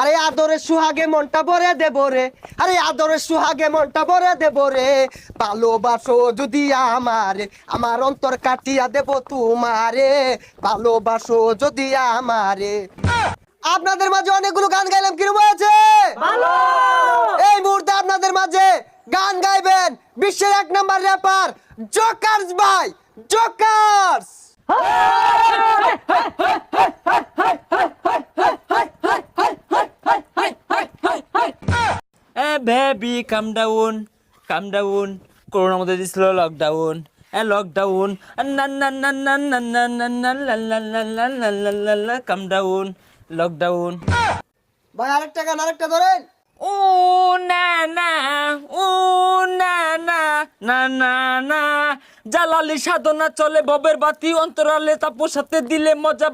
আরে আদরে সুহাগে মনটা ভরে দেব রে, আরে আদরে সুহাগে মনটা ভরে দেব রে, ভালোবাসো যদি আমারে আমার অন্তর কাটিয়া দেব তোমারে, ভালোবাসো যদি আমারে। আপনাদের মাঝে অনেকগুলো গান গাইলাম, কিরকম হয়েছে? ভালো। এই মুহূর্তে আপনাদের মাঝে গান গাইবেন বিশ্বের 1 নাম্বার র্যাপার জোকার্স ভাই, জোকার্স। বেবি কাম ডাউন, কাম ডাউন। করোনার মধ্যে দিছিল লকডাউন, লকডাউন। না না না না না না না না লা লা লা লা লা লা লা লা কাম ডাউন, লকডাউন। ভাই আরেকটা গান, আরেকটা ধরেন। ও না না, ও না না না না না, জালালি সাধনা চলে ববের বাতি অন্তরালে তাপর সাথে দিলে মজা।